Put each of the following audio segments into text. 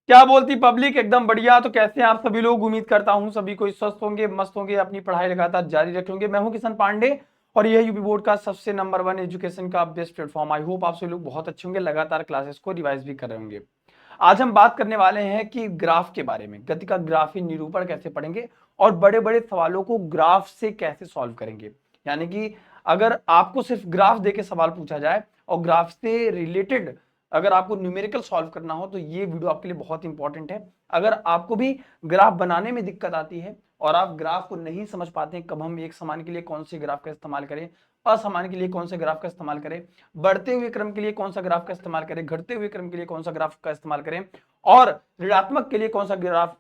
क्या बोलती पब्लिक? एकदम बढ़िया। तो कैसे हैं आप सभी लोग? उम्मीद करता हूं सभी कोई स्वस्थ होंगे, मस्त होंगे, अपनी पढ़ाई लगातार जारी रखेंगे। मैं हूं किशन पांडे और यह यूपी बोर्ड का सबसे नंबर 1 एजुकेशन का बेस्ट प्लेटफॉर्म। आई होप आप सभी लोग बहुत अच्छे होंगे, लगातार क्लासेस को रिवाइज भी कर रहे होंगे। आज हम बात करने वाले हैं कि ग्राफ के बारे में, गति का ग्राफी निरूपण कैसे पढ़ेंगे और बड़े बड़े सवालों को ग्राफ से कैसे सॉल्व करेंगे। यानी कि अगर आपको सिर्फ ग्राफ देके सवाल पूछा जाए और ग्राफ से रिलेटेड अगर आपको न्यूमेरिकल सॉल्व करना हो तो ये वीडियो आपके लिए बहुत इंपॉर्टेंट है। अगर आपको भी ग्राफ बनाने में दिक्कत आती है और आप ग्राफ को नहीं समझ पाते हैं, कब हम एक समान के लिए कौन से ग्राफ का इस्तेमाल करें, असमान के लिए कौन से ग्राफ का इस्तेमाल करें, बढ़ते हुए क्रम के लिए कौन सा ग्राफ का इस्तेमाल करें, घटते हुए क्रम के लिए कौन सा ग्राफ का इस्तेमाल करें और ऋणात्मक के लिए कौन सा ग्राफ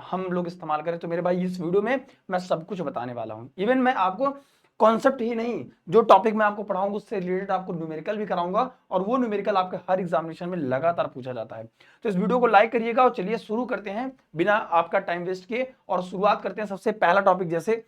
हम लोग इस्तेमाल करें, तो मेरे भाई इस वीडियो में मैं सब कुछ बताने वाला हूं। इवन मैं आपको कॉन्सेप्ट ही नहीं, जो टॉपिक मैं आपको पढ़ाऊंगा उससे रिलेटेड आपको न्यूमेरिकल भी कराऊंगा और वो न्यूमेरिकल आपके हर एग्जामिनेशन में लगातार पूछा जाता है। तो इस वीडियो को लाइक करिएगा और चलिए शुरू करते हैं बिना आपका टाइम वेस्ट किए और शुरुआत करते हैं। सबसे पहला टॉपिक, जैसे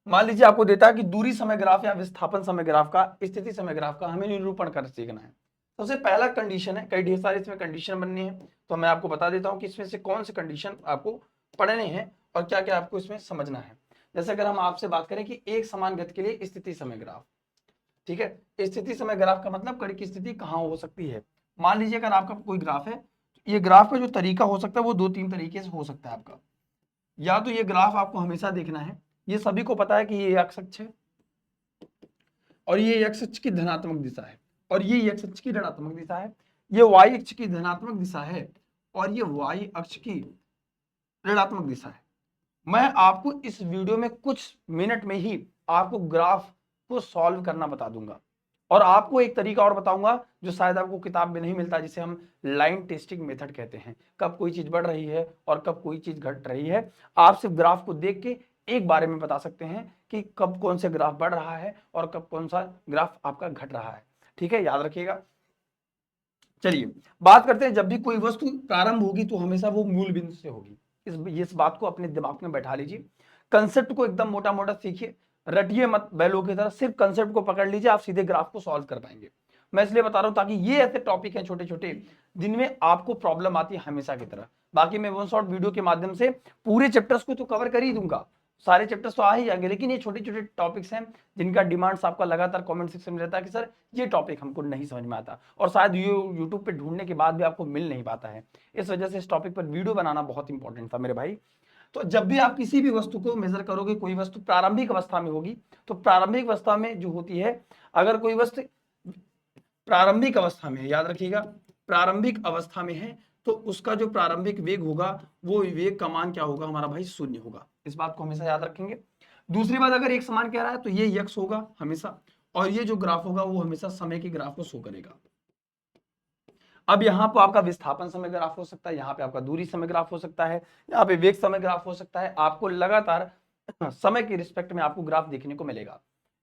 मान लीजिए आपको देता है कि दूरी समय ग्राफ या विस्थापन समय ग्राफ का, स्थिति समय ग्राफ का हमें निरूपण कर सीखना है। सबसे पहला कंडीशन है, कई ढेर सारे इसमें कंडीशन बननी है, तो मैं आपको बता देता हूं कि इसमें से कौन से कंडीशन आपको पढ़ने हैं और क्या क्या आपको इसमें समझना है। जैसे अगर हम आपसे बात करें कि एक समान गति के लिए स्थिति समय ग्राफ, ठीक है, स्थिति समय ग्राफ का मतलब कण की स्थिति कहाँ हो सकती है। मान लीजिए अगर आपका कोई ग्राफ है, ये ग्राफ का जो तरीका हो सकता है वो 2-3 तरीके से हो सकता है आपका। या तो ये ग्राफ आपको हमेशा देखना है, ये सभी को पता है कि ये एक्स अक्ष है और ये एक्स अक्ष की धनात्मक दिशा है और ये एक्स अक्ष की ऋणात्मक दिशा है, ये वाई अक्ष की धनात्मक दिशा है और ये वाई अक्ष की ऋणात्मक दिशा है। मैं आपको इस वीडियो में कुछ मिनट में ही आपको ग्राफ को सॉल्व करना बता दूंगा और आपको एक तरीका और बताऊंगा जो शायद आपको किताब में नहीं मिलता, जिसे हम लाइन टेस्टिंग मेथड कहते हैं। कब कोई चीज बढ़ रही है और कब कोई चीज घट रही है, आप सिर्फ ग्राफ को देख के एक बारे में बता सकते हैं कि कब कौन से ग्राफ बढ़ रहा है और कब कौन सा ग्राफ आपका घट रहा है। ठीक है, याद रखिएगा। चलिए बात करते हैं, जब भी कोई वस्तु प्रारंभ होगी तो हमेशा वो मूल बिंदु से होगी। इस बात को अपने दिमाग में बैठा लीजिए। कंसेप्ट को एकदम मोटा मोटा सीखिए, रटिए मत बैलों की तरह, सिर्फ कंसेप्ट को पकड़ लीजिए, आप सीधे ग्राफ को सॉल्व कर पाएंगे। मैं इसलिए बता रहा हूं ताकि ये ऐसे टॉपिक हैं छोटे छोटे जिनमें आपको प्रॉब्लम आती है हमेशा की तरह। बाकी मैं वन शॉट वीडियो के माध्यम से पूरे चैप्टर्स को तो कवर कर ही दूंगा, सारे चैप्टर्स तो आ ही जाएंगे, लेकिन ये छोटे छोटे टॉपिक्स हैं जिनका डिमांड्स आपका लगातार कमेंट सेक्शन में रहता है कि सर ये टॉपिक हमको नहीं समझ में आता और शायद यूट्यूब पे ढूंढने के बाद भी आपको मिल नहीं पाता है। इस वजह से इस टॉपिक पर वीडियो बनाना बहुत इंपॉर्टेंट था मेरे भाई। तो जब भी आप किसी भी वस्तु को मेजर करोगे, कोई वस्तु प्रारंभिक अवस्था में होगी, तो प्रारंभिक अवस्था में जो होती है, अगर कोई वस्तु प्रारंभिक अवस्था में है, याद रखिएगा, प्रारंभिक अवस्था में है तो उसका जो प्रारंभिक वेग होगा वो वेग का मान क्या होगा हमारा भाई, शून्य होगा। इस बात को हमेशा याद रखेंगे। दूसरी बात, अगर एक समान कह रहा है तो ये यक्स होगा हमेशा और ये जो ग्राफ होगा वो हमेशा समय के ग्राफ को शो करेगा। अब यहाँ पे आपका विस्थापन समय ग्राफ हो सकता है, यहाँ पे आपका दूरी समय ग्राफ हो सकता है, यहाँ पे वेग समय ग्राफ हो सकता है। आपको लगातार समय के रिस्पेक्ट में आपको ग्राफ देखने को मिलेगा।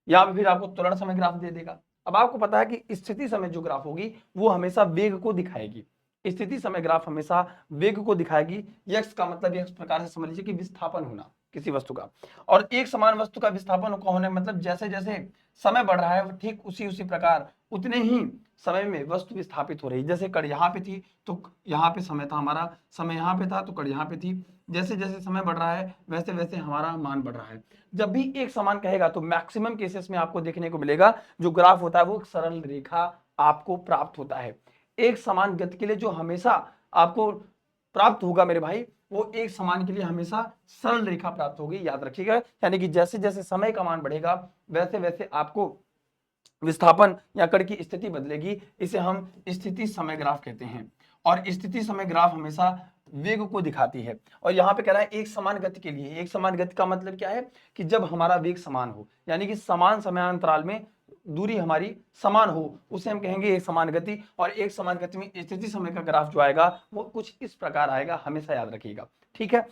यहाँ पे फिर आपको त्वरण समय ग्राफ दे देगा। अब आपको पता है कि स्थिति समय जो ग्राफ होगी वो हमेशा वेग को दिखाएगी। स्थिति समय ग्राफ हमेशा वेग को दिखाएगी। यक्स का मतलब एक प्रकार से समझ लीजिए कि विस्थापन होना किसी वस्तु का, और एक समान वस्तु का विस्थापन होने मतलब जैसे जैसे समय बढ़ रहा है ठीक उसी उसी प्रकार उतने ही समय में वस्तु विस्थापित हो रही है। जैसे कण यहाँ पे थी तो यहाँ पे समय था हमारा, समय यहाँ पे था तो कण यहाँ पे थी। जैसे जैसे समय बढ़ रहा है वैसे वैसे हमारा मान बढ़ रहा है। जब भी एक समान कहेगा तो मैक्सिमम केसेस में आपको देखने को मिलेगा जो ग्राफ होता है वो एक सरल रेखा आपको प्राप्त होता है। एक समान गति के लिए जो हमेशा आपको प्राप्त होगा मेरे भाई, वो एक समान के लिए हमेशा सरल रेखा प्राप्त होगी, याद रखिएगा। यानी कि जैसे जैसे समय का मान बढ़ेगा वैसे वैसे आपको विस्थापन या कण की स्थिति बदलेगी। इसे हम स्थिति समय ग्राफ कहते हैं और स्थिति समय ग्राफ हमेशा वेग को दिखाती है। और यहाँ पे कह रहा है एक समान गति के लिए, एक समान गति का मतलब क्या है कि जब हमारा वेग समान हो, यानी कि समान समयांतराल में दूरी हमारी समान हो, उसे हम कहेंगे एक समान गति। और एक समान गति में स्थिति समय का ग्राफ जो आएगा वो कुछ इस प्रकार आएगा, हमेशा याद रखिएगा। ठीक है,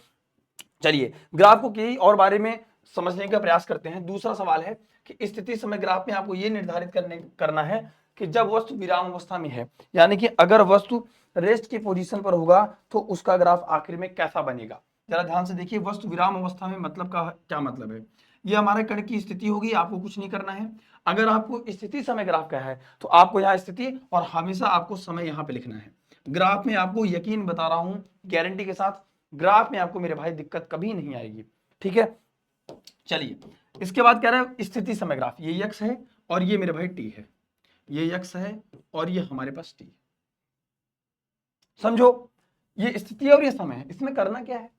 चलिए ग्राफ को कई और बारे में समझने का प्रयास करते हैं। दूसरा सवाल है कि स्थिति समय ग्राफ में आपको यह निर्धारित करना है कि जब वस्तु विराम अवस्था में है, यानी कि अगर वस्तु रेस्ट की पोजीशन पर होगा तो उसका ग्राफ आखिर में कैसा बनेगा। जरा ध्यान से देखिए, वस्तु विराम अवस्था में मतलब का क्या मतलब है। ये हमारे कण की स्थिति होगी, आपको कुछ नहीं करना है। अगर आपको स्थिति समय ग्राफ का है तो आपको यहाँ स्थिति और हमेशा आपको समय यहाँ पे लिखना है। ग्राफ में आपको यकीन बता रहा हूं गारंटी के साथ, ग्राफ में आपको मेरे भाई दिक्कत कभी नहीं आएगी। ठीक है, चलिए इसके बाद कह रहा है स्थिति समय ग्राफ, ये यक्स है और ये मेरे भाई टी है, ये यक्स है और ये हमारे पास टी है। समझो, ये स्थिति और ये समय है। इसमें करना क्या है,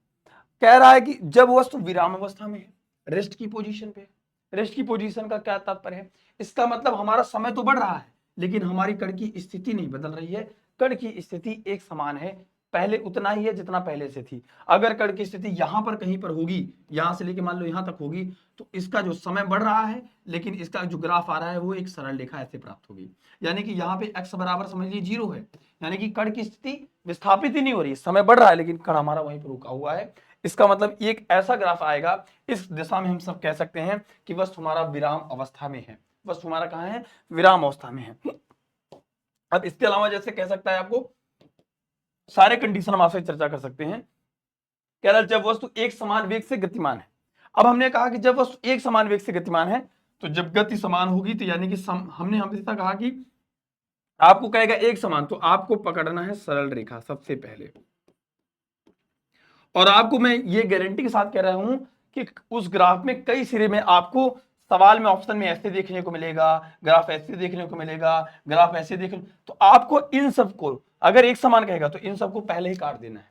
कह रहा है कि जब वस्तु विराम अवस्था में है, रेस्ट की पोजीशन पे, रेस्ट की पोजीशन का क्या तात्पर्य है, इसका मतलब हमारा समय तो बढ़ रहा है लेकिन हमारी कण की स्थिति नहीं बदल रही है। कण की स्थिति एक समान है, पहले उतना ही है जितना पहले से थी। अगर कण की स्थिति यहां पर कहीं पर होगी, यहां से लेके मान लो यहां तक होगी, तो इसका जो समय बढ़ रहा है लेकिन इसका जो ग्राफ आ रहा है वो एक सरल रेखा ऐसे प्राप्त होगी। यानी कि यहाँ पे x बराबर समझ लीजिए 0 है, यानी कि कण की स्थिति विस्थापित ही नहीं हो रही है, समय बढ़ रहा है लेकिन कण हमारा वहीं पर रुका हुआ है। इसका मतलब एक ऐसा ग्राफ आएगा, इस दिशा में हम सब कह सकते हैं कि वस्तु हमारा विराम अवस्था में है, वस्तु हमारा कहाँ है, विराम अवस्था में है। अब इसके अलावा जैसे कह सकता है आपको सारे कंडीशन हम आपसे चर्चा कर सकते हैं। कह रहा है जब वस्तु एक समान वेग से गतिमान है। अब हमने कहा कि जब वस्तु एक समान वेग से गतिमान है तो जब गति समान होगी तो यानी कि हमने हमेशा कहा कि आपको कहेगा एक समान, तो आपको पकड़ना है सरल रेखा सबसे पहले। और आपको मैं ये गारंटी के साथ कह रहा हूं कि उस ग्राफ में कई सिरे में आपको सवाल में ऑप्शन में ऐसे देखने को मिलेगा, ग्राफ ऐसे देखने को मिलेगा, ग्राफ ऐसे देखने, तो आपको इन सबको अगर एक समान कहेगा तो इन सबको पहले ही काट देना है।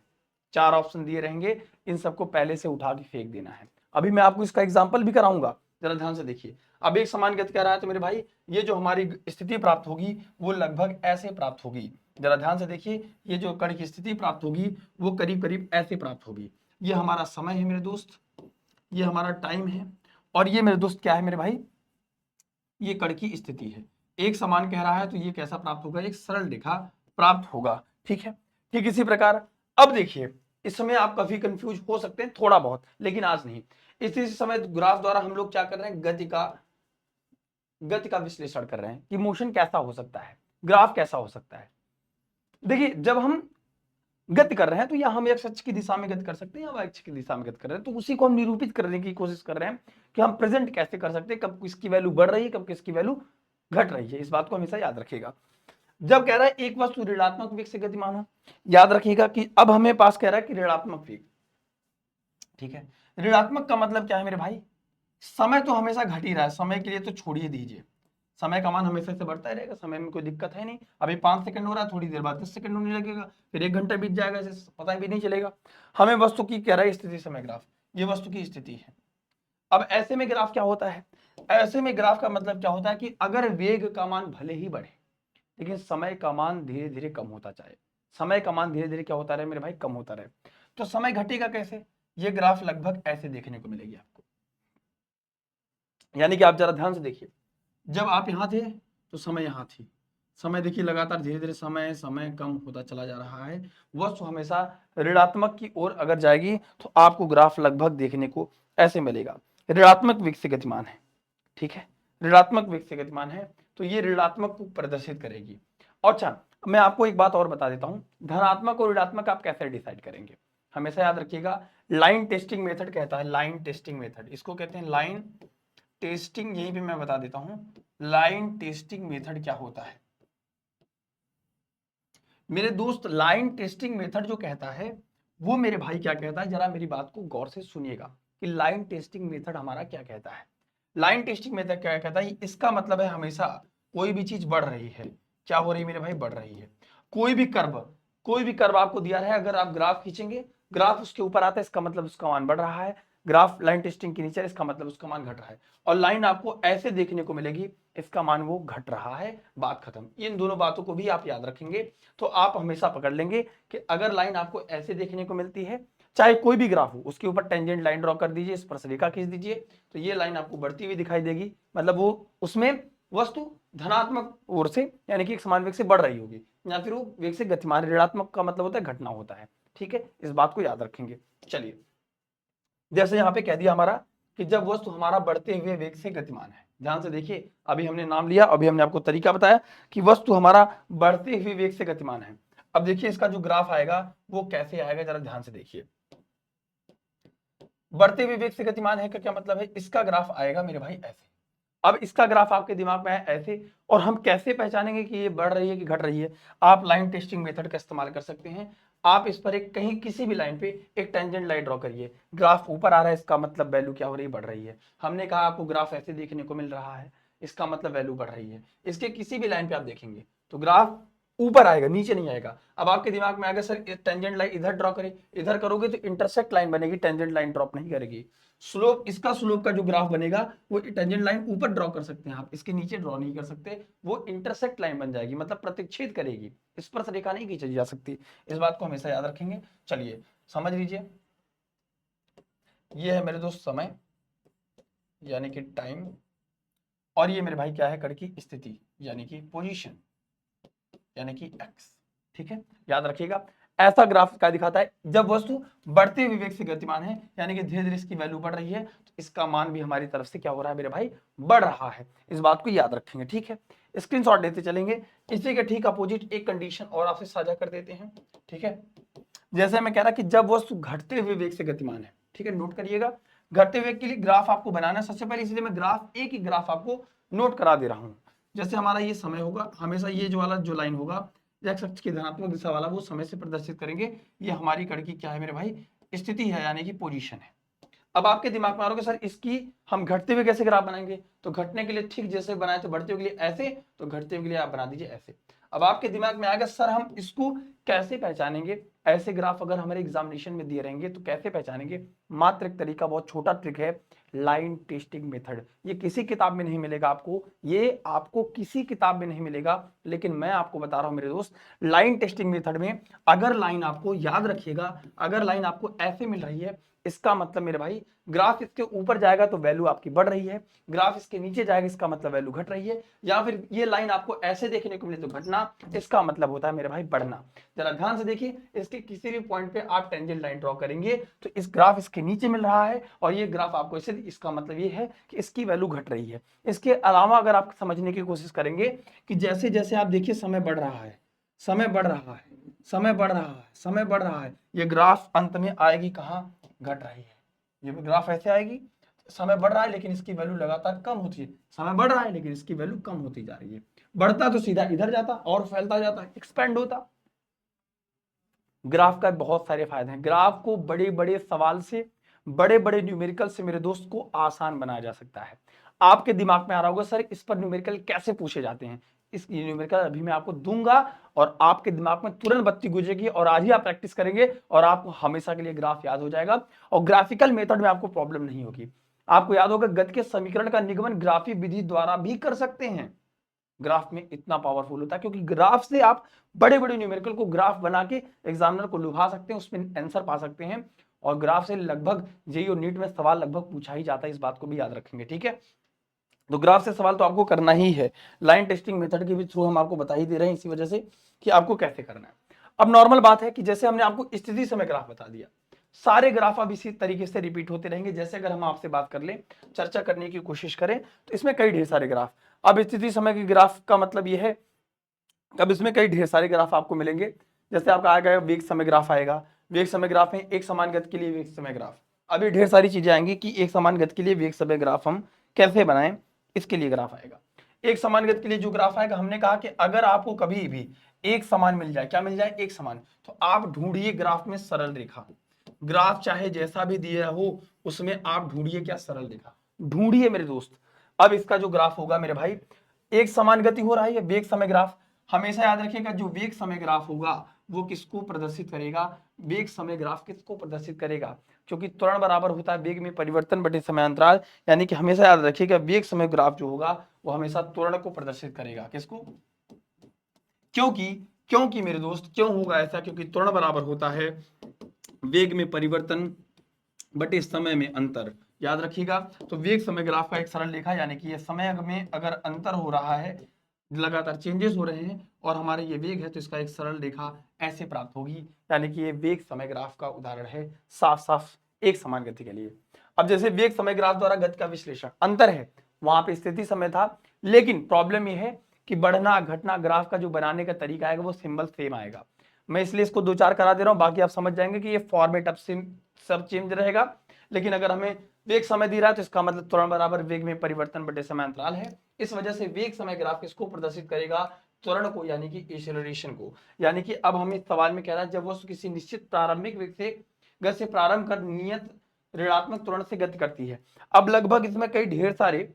4 ऑप्शन दिए रहेंगे, इन सबको पहले से उठा के फेंक देना है। अभी मैं आपको इसका एग्जाम्पल भी कराऊंगा, जरा ध्यान से देखिए। अब एक समान गति कह रहा है तो मेरे भाई ये जो हमारी स्थिति प्राप्त होगी वो लगभग ऐसे प्राप्त होगी। जरा ध्यान से देखिए, ये जो कण की स्थिति प्राप्त होगी वो करीब करीब ऐसे प्राप्त होगी। ये हमारा समय है मेरे दोस्त, ये हमारा टाइम है, और ये मेरे दोस्त क्या है मेरे भाई, ये कण की स्थिति है। एक समान कह रहा है तो ये कैसा प्राप्त होगा, एक सरल रेखा प्राप्त होगा। ठीक है, ठीक इसी प्रकार अब देखिए, इस समय आप काफी कंफ्यूज हो सकते हैं थोड़ा बहुत, लेकिन आज नहीं। इसी समय ग्राफ द्वारा हम लोग क्या कर रहे हैं, गति का विश्लेषण कर रहे हैं कि मोशन कैसा हो सकता है, ग्राफ कैसा हो सकता है। देखिए जब हम गति कर रहे हैं तो या हम एक्स अक्ष की दिशा में गति कर सकते हैं या वाई अक्ष की दिशा में गति कर रहे हैं, तो उसी को हम निरूपित करने की कोशिश कर रहे हैं कि हम प्रेजेंट कैसे कर सकते हैं, कब किसकी वैल्यू बढ़ रही है, कब किसकी वैल्यू घट रही है। इस बात को हमेशा याद रखिएगा। जब कह रहा है एक वस्तु ऋणात्मक वेग से गतिमान हो, याद रखिएगा कि अब हमें पास कह रहा है कि ऋणात्मक वेग। ठीक है, ऋणात्मक का मतलब क्या है मेरे भाई, समय तो हमेशा घट ही रहा है, समय के लिए तो छोड़िए दीजिए, समय का मान हमेशा से बढ़ता ही रहेगा, समय में कोई दिक्कत है नहीं। अभी 5 सेकंड हो रहा है, थोड़ी देर बाद 10 सेकंड होने लगेगा, फिर 1 घंटा बीत जाएगा, इसे पता भी नहीं चलेगा। हमें वस्तु की कह रहा है स्थिति समय ग्राफ, ये वस्तु की स्थिति है। अब ऐसे में ग्राफ क्या होता है, ऐसे में ग्राफ का मतलब क्या होता है कि अगर वेग का मान भले ही बढ़े लेकिन समय का मान धीरे धीरे कम होता जाए, समय का मान धीरे धीरे क्या होता रहे मेरे भाई, कम होता रहे, तो समय घटेगा कैसे, ये ग्राफ लगभग ऐसे देखने को मिलेगी आपको। यानी कि आप जरा ध्यान से देखिए, जब आप यहां थे तो समय यहां थी, समय देखिए लगातार धीरे धीरे समय समय कम होता चला जा रहा है। वस्तु हमेशा ऋणात्मक की ओर अगर जाएगी तो आपको ग्राफ लगभग देखने को ऐसे मिलेगा, ऋणात्मक वेग से गतिमान है। ठीक है, ऋणात्मक वेग से गतिमान है तो ये ऋणात्मक को प्रदर्शित करेगी। अच्छा, मैं आपको एक बात और बता देता हूं, धनात्मक और ऋणात्मक आप कैसे डिसाइड करेंगे, हमेशा याद रखिएगा। लाइन टेस्टिंग मेथड कहता है, लाइन टेस्टिंग मेथड, इसको कहते हैं लाइन टेस्टिंग। यहीं पे मैं बता देता हूं लाइन टेस्टिंग मेथड क्या होता है मेरे दोस्त। लाइन टेस्टिंग मेथड जो कहता है वो मेरे भाई क्या कहता है, जरा मेरी बात को गौर से सुनिएगा कि लाइन टेस्टिंग मेथड हमारा क्या कहता है। लाइन टेस्टिंग मेथड क्या कहता है, इसका मतलब है हमेशा कोई भी चीज बढ़ रही है, क्या हो रही है मेरे भाई, बढ़ रही है। कोई भी कर्व आपको दिया है, अगर आप ग्राफ खींचेंगे, ग्राफ उसके ऊपर आता है, इसका मतलब उसका मान बढ़ रहा है, ग्राफ लाइन टेस्टिंग के नीचे, इसका मतलब उसका मान घट रहा है। और लाइन आपको ऐसे देखने को मिलेगी, इसका मान वो घट रहा है, बात खत्म। इन दोनों बातों को भी आप याद रखेंगे तो आप हमेशा पकड़ लेंगे कि अगर लाइन आपको ऐसे देखने को मिलती है, चाहे कोई भी ग्राफ हो, उसके ऊपर टेंजेंट लाइन ड्रॉ कर दीजिए, स्पर्शरेखा खींच दीजिए, तो ये लाइन आपको बढ़ती हुई दिखाई देगी, मतलब वो उसमें वस्तु धनात्मक ओर से यानी कि एक समान वेग से बढ़ रही होगी, या फिर वो वेग से गतिमान, ऋणात्मक का मतलब होता है घटना होता है। ठीक है, इस बात को याद रखेंगे। चलिए, जैसे यहाँ पे कह दिया हमारा कि जब वस्तु हमारा बढ़ते हुए वेग से गतिमान है, ध्यान से देखिए, अभी हमने नाम लिया, अभी हमने आपको तरीका बताया कि वस्तु हमारा बढ़ते हुए वेग से गतिमान है। अब देखिए इसका जो ग्राफ आएगा वो कैसे आएगा, जरा ध्यान से देखिए। बढ़ते हुए वेग से गतिमान है का क्या मतलब है, इसका ग्राफ आएगा मेरे भाई ऐसे, अब इसका ग्राफ आपके दिमाग में है ऐसे, और हम कैसे पहचानेंगे कि ये बढ़ रही है कि घट रही है? आप लाइन टेस्टिंग मेथड का इस्तेमाल कर सकते हैं। आप इस पर एक कहीं किसी भी लाइन पे एक टेंजेंट लाइन ड्रॉ करिए, ग्राफ ऊपर आ रहा है, इसका मतलब वैल्यू क्या हो रही है? बढ़ रही है। हमने कहा आपको ग्राफ ऐसे देखने को मिल रहा है, इसका मतलब वैल्यू बढ़ रही है। इसके किसी भी लाइन पे आप देखेंगे तो ग्राफ ऊपर आएगा, नीचे नहीं आएगा। अब आपके दिमाग में आएगा सर टेंजेंट लाइन इधर ड्रॉ करें, इधर करोगे तो इंटरसेक्ट लाइन बनेगी, टेंजेंट लाइन ड्रॉप नहीं करेगी। स्लोप, इसका स्लोप का जो ग्राफ बनेगा वो टेंजेंट लाइन ऊपर ड्रॉ कर सकते हैं आप, इसके नीचे ड्रॉ नहीं कर सकते, वो इंटरसेक्ट लाइन बन जाएगी, मतलब प्रतिच्छेद करेगी, इस पर रेखा नहीं खींची जा सकती। इस बात को हमेशा याद रखेंगे। चलिए समझ लीजिए, ये है मेरे दोस्त समय, यानी कि टाइम, और ये मेरे भाई क्या है? कण की स्थिति यानी कि पोजीशन, यानी कि एक्स। ठीक है, याद रखिएगा। ऐसा ग्राफ क्या दिखाता है? जब वस्तु बढ़ते हुए वेग से गतिमान है, यानी कि धीरे धीरे इसकी वैल्यू बढ़ रही है, तो इसका मान भी हमारी तरफ से क्या हो रहा है मेरे भाई? बढ़ रहा है। इस बात को याद रखेंगे। ठीक है, स्क्रीनशॉट लेते चलेंगे। इसी के ठीक अपोजिट एक कंडीशन और आपसे साझा कर देते हैं। ठीक है, जैसे मैं कह रहा कि जब वस्तु घटते हुए वेग से गतिमान है, ठीक है, नोट करिएगा। घटते हुए के लिए ग्राफ आपको बनाना है सबसे पहले, इसलिए मैं ग्राफ, एक ही ग्राफ आपको नोट करा दे रहा हूं। जैसे हमारा ये समय होगा, हमेशा ये जो वाला जो लाइन होगा एक्स अक्ष की धनात्मक दिशा वाला, वो समय से प्रदर्शित करेंगे। ये हमारी कण की क्या है मेरे भाई? स्थिति है, यानी कि पोजीशन है। अब आपके दिमाग में आ रहा होगा सर इसकी हम घटते हुए कैसे ग्राफ बनाएंगे? तो घटने के लिए ठीक जैसे बनाए थे बढ़ते हुए के लिए ऐसे, तो घटते हुए के लिए आप बना दीजिए ऐसे। अब आपके दिमाग में आएगा सर हम इसको कैसे पहचानेंगे? ऐसे ग्राफ अगर हमारे एग्जामिनेशन में दिए रहेंगे तो कैसे पहचानेंगे? मात्र एक तरीका, बहुत छोटा ट्रिक है, लाइन टेस्टिंग मेथड। ये किसी किताब में नहीं मिलेगा आपको, ये आपको किसी किताब में नहीं मिलेगा, लेकिन मैं आपको बता रहा हूं मेरे दोस्त, लाइन टेस्टिंग मेथड में अगर लाइन आपको, याद रखिएगा, अगर लाइन आपको ऐसे मिल रही है, इसका मतलब मेरे भाई ग्राफ इसके ऊपर जाएगा तो वैल्यू आपकी बढ़ रही है, ग्राफ इसके नीचे जाएगा इसका मतलब वैल्यू घट रही है, या फिर ये लाइन आपको ऐसे देखने को मिले तो घटना, इसका मतलब होता है मेरे भाई बढ़ना। जरा ध्यान से देखिए, इसके किसी भी पॉइंट पे आप टेंजेंट लाइन ड्रॉ करेंगे तो इस ग्राफ इसके नीचे मिल रहा है और ये ग्राफ आपको इसे, इसका मतलब ये है कि इसकी वैल्यू घट रही है। इसके अलावा अगर आप समझने की कोशिश करेंगे कि जैसे जैसे आप देखिए समय बढ़ रहा है, समय बढ़ रहा है, समय बढ़ रहा है, समय बढ़ रहा है, ये ग्राफ अंत में आएगी कहां? घट रही है। ये ग्राफ ऐसे आएगी, समय बढ़ रहा है लेकिन इसकी वैल्यू लगातार कम होती है, समय बढ़ रहा है लेकिन इसकी वैल्यू कम होती जा रही है। बढ़ता तो सीधा इधर जाता और फैलता जाता है, एक्सपेंड होता। ग्राफ का बहुत सारे फायदे हैं। ग्राफ को बड़े बड़े सवाल से, बड़े बड़े न्यूमेरिकल से मेरे दोस्त को आसान बनाया जा सकता है। आपके दिमाग में आ रहा होगा सर इस पर न्यूमेरिकल कैसे पूछे जाते हैं? इस न्यूमेरिकल अभी मैं आपको दूंगा और आपके दिमाग में तुरंत बत्ती गुजेगी और आज ही आप प्रैक्टिस करेंगे और आपको हमेशा के लिए ग्राफ याद हो जाएगा और ग्राफिकल मेथड में आपको प्रॉब्लम नहीं होगी। आपको याद होगा गति के समीकरण का निगमन ग्राफी विधि द्वारा भी कर सकते हैं। ग्राफ में इतना पावरफुल होता है क्योंकि ग्राफ से आप बड़े बड़े न्यूमेरिकल को ग्राफ बना के एग्जामिनर को लुभा सकते हैं, उसमें आंसर पा सकते हैं। और ग्राफ से लगभग जेईई और नीट में सवाल लगभग पूछा ही जाता है, इस बात को भी याद रखेंगे। ठीक है, तो ग्राफ से सवाल तो आपको करना ही है। लाइन टेस्टिंग मेथड के भी थ्रू हम आपको बता ही दे रहे हैं इसी वजह से कि आपको कैसे करना है। अब नॉर्मल बात है कि जैसे हमने आपको स्थिति समय ग्राफ बता दिया, सारे ग्राफ अब इसी तरीके से रिपीट होते रहेंगे। जैसे अगर हम आपसे बात कर लें, चर्चा करने की कोशिश करें तो इसमें कई ढेर सारे ग्राफ, अब स्थिति समय के ग्राफ का मतलब यह है, अब इसमें कई ढेर सारे ग्राफ आपको मिलेंगे। जैसे आपका आएगा वेग समय ग्राफ आएगा, वेग समय ग्राफ में एक समान गति के लिए वेग समय ग्राफ, अभी ढेर सारी चीजें आएंगी कि एक समान गति के लिए वेग समय ग्राफ हम कैसे बनाएं, इसके लिए ग्राफ आएगा। एक समान गति के लिए जो ग्राफ आएगा, हमने कहा कि अगर आपको कभी भी एक समान मिल जाए, क्या मिल जाए? एक समान, तो आप ढूंढिए ग्राफ में सरल रेखा। ग्राफ चाहे जैसा भी दिया हो उसमें आप ढूंढिए क्या? सरल रेखा ढूंढिए मेरे दोस्त। अब इसका जो ग्राफ होगा मेरे भाई, एक समान गति हो रहा है, वेग समय ग्राफ। हमेशा याद रखिएगा जो वेग समय ग्राफ होगा वो किसको प्रदर्शित करेगा? वेग समय ग्राफ किसको प्रदर्शित करेगा? क्योंकि त्वरण बराबर होता है वेग में परिवर्तन बटे समय अंतराल, यानी कि हमेशा याद रखिएगा वेग समय ग्राफ जो होगा वो हमेशा त्वरण को प्रदर्शित करेगा। किसको? क्योंकि क्योंकि मेरे दोस्त क्यों होगा ऐसा? क्योंकि त्वरण बराबर होता है वेग में परिवर्तन बटे समय में अंतर। याद रखिएगा, तो वेग समय ग्राफ का एक सरल रेखा, यानी कि ये समय में अगर अंतर हो रहा है, लगातार चेंजेस हो रहे हैं और हमारे ये वेग है, तो इसका एक सरल रेखा ऐसे प्राप्त होगी। यानी कि ये वेग समय ग्राफ का उदाहरण है, साफ साफ एक समान गति के लिए। अब जैसे वेग समय ग्राफ द्वारा गति का विश्लेषण, अंतर है, वहां पे स्थिति समय था, लेकिन प्रॉब्लम यह है कि बढ़ना घटना ग्राफ का जो बनाने का तरीका आएगा वो सिंबल सेम आएगा। मैं इसलिए इसको दो चार करा दे रहा हूं, बाकी आप समझ जाएंगे कि ये फॉर्मेट अब सब चेंज रहेगा। लेकिन अगर हमें वेग समय दे रहा है तो इसका मतलब त्वरण बराबर वेग में परिवर्तन बटे समय अंतराल है। इस वजह से वेग समय ग्राफ किसको प्रदर्शित करेगा, त्वरण को, यानी कि एक्सेलरेशन को। यानी कि अब हमें सवाल में कह रहा है जब वस्तु किसी निश्चित प्रारंभिक वेग से गति से प्रारंभ कर नियत ऋणात्मक त्वरण से गति करती है। अब लगभग इसमें कई ढेर सारे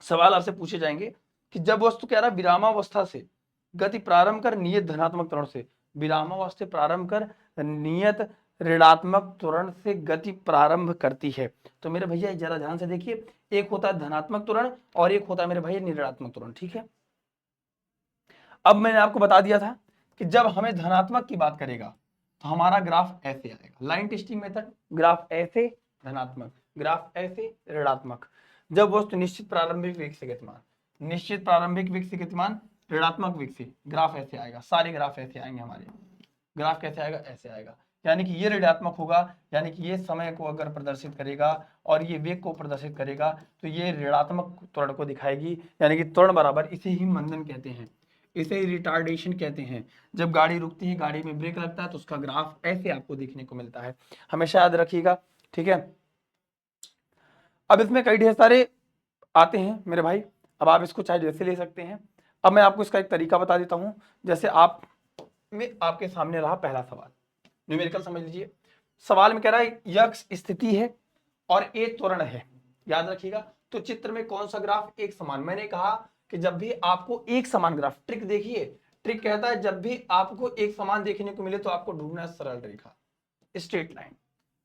सवाल आपसे पूछे जाएंगे कि जब वस्तु कह रहा है विरामावस्था से गति प्रारंभ कर नियत धनात्मक त्वरण से, विरामावस्था प्रारंभ कर नियत ऋणात्मक त्वरण से गति प्रारंभ करती है। तो मेरे भैया जरा ध्यान से देखिए, एक होता है धनात्मक त्वरण और एक होता है मेरे भैया ऋणात्मक त्वरण, ठीक है। अब मैंने आपको बता दिया था कि जब हमें धनात्मक की बात करेगा तो हमारा ग्राफ ऐसे आएगा, लाइन टेस्टिंग मेथड, ग्राफ ऐसे धनात्मक, ग्राफ ऐसे ऋणात्मक। जब वस्तु निश्चित प्रारंभिक वेग से गतिमान, निश्चित प्रारंभिक वेग से गतिमान ऋणात्मक वेग से, ग्राफ ऐसे आएगा, सारे ग्राफ ऐसे आएंगे हमारे। ग्राफ कैसे आएगा, ऐसे आएगा, यानी कि ये ऋणात्मक होगा, यानी कि ये समय को अगर प्रदर्शित करेगा और ये वेग को प्रदर्शित करेगा तो ये ऋणात्मक त्वरण को दिखाएगी, यानी कि त्वरण बराबर, इसे ही मंदन कहते हैं, इसे रिटार्डेशन कहते हैं। जब गाड़ी रुकती है, गाड़ी में ब्रेक लगता है तो उसका ग्राफ ऐसे आपको देखने को मिलता है, हमेशा याद रखिएगा, ठीक है। अब इसमें कई ढेर सारे आते हैं मेरे भाई, अब आप इसको चाहे जैसे ले सकते हैं। अब मैं आपको इसका एक तरीका बता देता हूं, जैसे आप में आपके सामने रहा पहला सवाल, न्यूमेरिकल समझ लीजिए। सवाल में कह रहा है यक्स स्थिति है और ए त्वरण है, याद रखिएगा। तो चित्र में कौन सा ग्राफ एक समान, मैंने कहा कि जब भी आपको एक समान ग्राफ, ट्रिक देखिए, ट्रिक कहता है जब भी आपको एक समान देखने को मिले तो आपको ढूंढना है सरल रेखा, स्ट्रेट लाइन।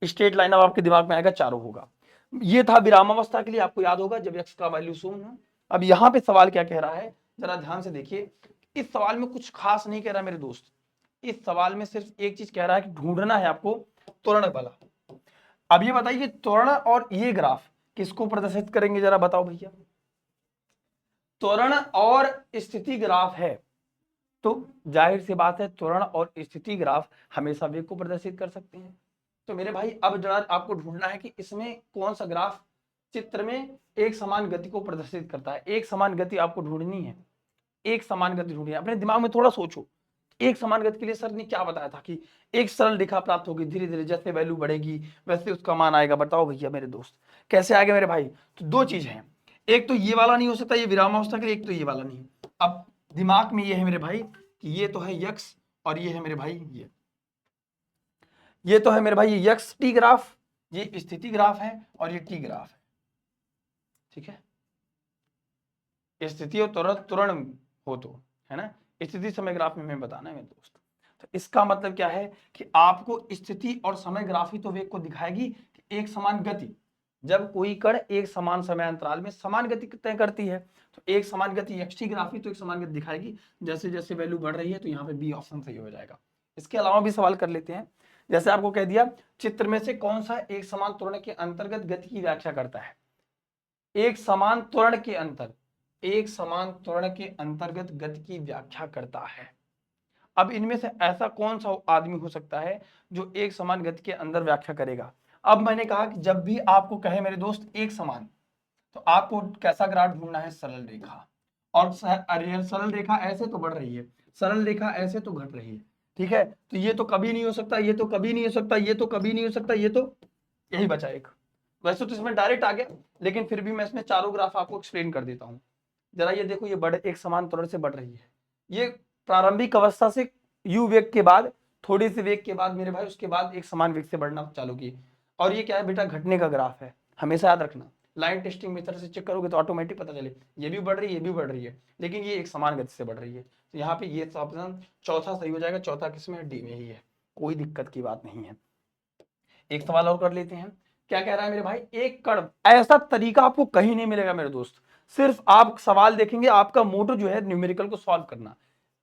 स्ट्रेट लाइन अब आपके दिमाग में आएगा, चारों होगा। ये था विरामावस्था के लिए, आपको याद होगा जब x का वैल्यू 0 हो। अब यहाँ पे सवाल क्या कह रहा है, जरा ध्यान से देखिए। इस सवाल में कुछ खास नहीं कह रहा मेरे दोस्त, इस सवाल में सिर्फ एक चीज कह रहा है कि ढूंढना है आपको त्वरण वाला। अब ये बताइए त्वरण और ये ग्राफ किसको प्रदर्शित करेंगे, जरा बताओ भैया। त्वरण और स्थिति ग्राफ है तो जाहिर सी बात है त्वरण और स्थिति ग्राफ हमेशा वेग को प्रदर्शित कर सकते हैं। तो मेरे भाई अब जरा आपको ढूंढना है कि इसमें कौन सा ग्राफ चित्र में एक समान गति को प्रदर्शित करता है। एक समान गति आपको ढूंढनी है, एक समान गति ढूंढनी है। अपने दिमाग में थोड़ा सोचो, एक समान गति के लिए सर ने क्या बताया था कि एक सरल रेखा प्राप्त होगी, धीरे धीरे जैसे वैल्यू बढ़ेगी वैसे उसका मान आएगा। बताओ भैया मेरे दोस्त कैसे आएगा मेरे भाई। तो दो चीज है, एक तो ये वाला नहीं हो सकता, ये विरामावस्था के लिए, एक तो ये वाला नहीं। अब दिमाग में ये है मेरे भाई कि ये तो है यक्स और ये है मेरे भाई ये तो है मेरे भाई ये यक्स टी ग्राफ, ये स्थिति ग्राफ है और ये टी ग्राफ है, ठीक है। स्थिति और त्वरण हो तो है ना, स्थिति समय ग्राफ में मैं बताना है मेरे दोस्त। तो इसका मतलब क्या है कि आपको स्थिति और समय ग्राफ ही तो वेग को दिखाएगी कि एक समान गति, जब कोई कण एक समान समय अंतराल में समान गति तय करती है तो एक समान गति एक्स टी ग्राफ ही तो एक समान गति दिखाएगी। जैसे जैसे वैल्यू बढ़ रही है तो यहाँ पे बी ऑप्शन सही हो जाएगा। इसके अलावा भी सवाल कर लेते हैं, जैसे आपको कह दिया चित्र में से कौन सा एक समान त्वरण के अंतर्गत गति की व्याख्या करता है। एक समान त्वरण के अंतर, एक समान त्वरण के अंतर्गत गति की व्याख्या करता है। अब इनमें से ऐसा कौन सा आदमी हो सकता है जो एक समान गति के अंदर व्याख्या करेगा। अब मैंने कहा कि जब भी आपको कहे मेरे दोस्त एक समान, तो आपको कैसा ग्राफ ढूंढना है, सरल रेखा। और सरल रेखा ऐसे तो बढ़ रही है, सरल रेखा ऐसे तो घट रही है, ठीक है। तो ये तो कभी नहीं हो सकता, ये तो कभी नहीं हो सकता, ये तो कभी नहीं हो सकता, ये तो यही बचा एक। वैसे तो इसमें डायरेक्ट आ गया, लेकिन फिर भी मैं इसमें चारों ग्राफ आपको एक्सप्लेन कर देता हूँ। जरा ये देखो, ये बढ़ एक समान त्वरण से बढ़ रही है, ये प्रारंभिक अवस्था से u वेग के बाद, थोड़ी सी वेग के बाद मेरे भाई उसके बाद एक समान वेग से बढ़ना चालू की। और ये क्या है बेटा, घटने का ग्राफ है, हमेशा याद रखना। लाइन टेस्टिंग मेथड से चेक करोगे तो ऑटोमेटिक पता चले ये भी बढ़ रही है, ये भी बढ़ रही है, लेकिन ये एक समान गति से बढ़ रही है। तो यहाँ पे ये ऑप्शन चौथा सही हो जाएगा। चौथा किसमें, डी में ही है, कोई दिक्कत की बात नहीं है। एक सवाल और कर लेते हैं, क्या कह रहा है मेरे भाई, एक कण, ऐसा तरीका आपको कहीं नहीं मिलेगा मेरे दोस्त। सिर्फ आप सवाल देखेंगे, आपका मोटो जो है न्यूमेरिकल को सॉल्व करना।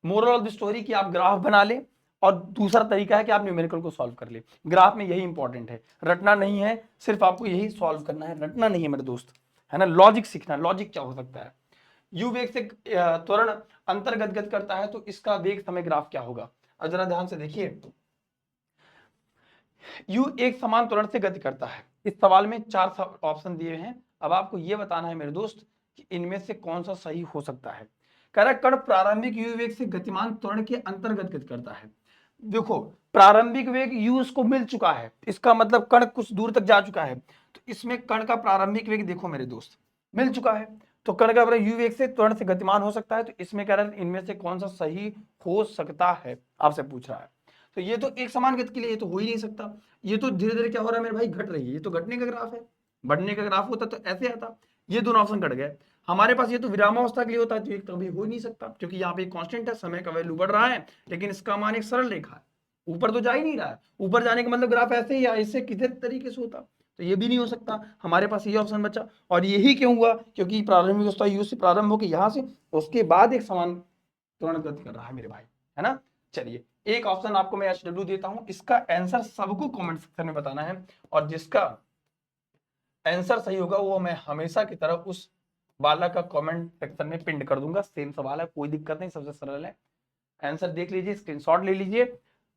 मोरल ऑफ द स्टोरी की आप ग्राफ बना ले, और दूसरा तरीका है कि आप न्यूमेरिकल को सॉल्व कर ले। ग्राफ में यही इंपॉर्टेंट है, रटना नहीं है, सिर्फ आपको यही सॉल्व करना है, रटना नहीं है मेरे दोस्त, है ना। लॉजिक सीखना, लॉजिक क्या हो सकता है। यू वेग से त्वरण अंतर्गत गत करता है तो इसका वेग समय ग्राफ क्या होगा। और जरा ध्यान से देखिए, यू एक समान त्वरण से गति करता है। इस सवाल में 4 ऑप्शन दिए हैं, अब आपको यह बताना है मेरे दोस्त कि इनमें से कौन सा सही हो सकता है। कह रहा है कण प्रारंभिक यू वेग से गतिमान त्वरण के अंतर्गत गति करता है। देखो प्रारंभिक वेग u उसको मिल चुका है, इसका मतलब कण कुछ दूर तक जा चुका है, तो इसमें कण का प्रारंभिक वेग देखो मेरे दोस्त मिल चुका है, तो कण का u वेग से त्वरण से गतिमान हो सकता है। तो इसमें कह रहा है इनमें से कौन सा सही हो सकता है, आपसे पूछ रहा है। तो ये तो एक समान गति के लिए ये तो हो ही नहीं सकता, ये तो धीरे धीरे क्या हो रहा है मेरे भाई, घट रही है, ये तो घटने का ग्राफ है। बढ़ने का ग्राफ होता तो ऐसे आता, ये दोनों ऑप्शन घट गए। हमारे पास ये तो विरामावस्था के लिए होता है, तो ये कभी हो ही नहीं सकता, क्योंकि यहाँ पे एक कांस्टेंट है, समय का वैल्यू बढ़ रहा है, लेकिन इसका मान एक सरल रेखा है, ऊपर तो जा ही नहीं रहा है। ऊपर जाने का मतलब ग्राफ ऐसे ही या इससे किसी तरीके से होता, तो ये भी नहीं हो सकता। हमारे पास ये ऑप्शन बचा, और यही क्यों हुआ, क्योंकि प्रारंभिक अवस्था u से प्रारंभ होकर यहाँ से उसके बाद एक समान त्वरण गति कर रहा है मेरे भाई, है ना। चलिए एक ऑप्शन आपको मैं HW देता हूं, इसका आंसर सबको कमेंट सेक्शन में बताना है, और जिसका आंसर सही होगा वो मैं हमेशा की तरह उस वाला का कमेंट सेक्शन में पिन कर दूंगा। सेम सवाल है, कोई दिक्कत नहीं, सबसे सरल है। आंसर देख लीजिए, स्क्रीनशॉट ले लीजिए।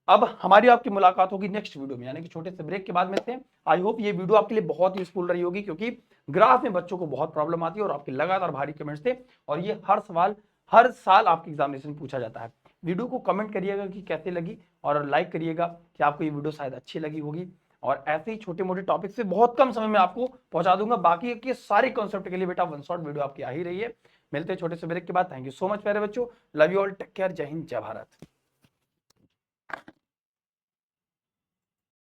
अब हमारी आपकी मुलाकात होगी नेक्स्ट वीडियो में, यानी कि छोटे से ब्रेक के बाद मिलते हैं। आई होप ये वीडियो आपके लिए बहुत यूजफुल रही होगी, क्योंकि ग्राफ में बच्चों को बहुत प्रॉब्लम आती है और आपके लगातार भारी कमेंट्स थे, और ये हर सवाल हर साल आपके एग्जामिनेशन पूछा जाता है। वीडियो को कमेंट करिएगा कि कैसे लगी, और लाइक करिएगा कि आपको ये वीडियो शायद अच्छी लगी होगी, और ऐसे ही छोटे मोटे टॉपिक से बहुत कम समय में आपको पहुंचा दूंगा। बाकी के सारे कॉन्सेप्ट के लिए बेटा वन शॉट वीडियो आपकी आ ही रही है। मिलते हैं छोटे से ब्रेक के बाद। थैंक यू सो मच प्यारे बच्चों, love you all, take care, Jai Hind, जय भारत।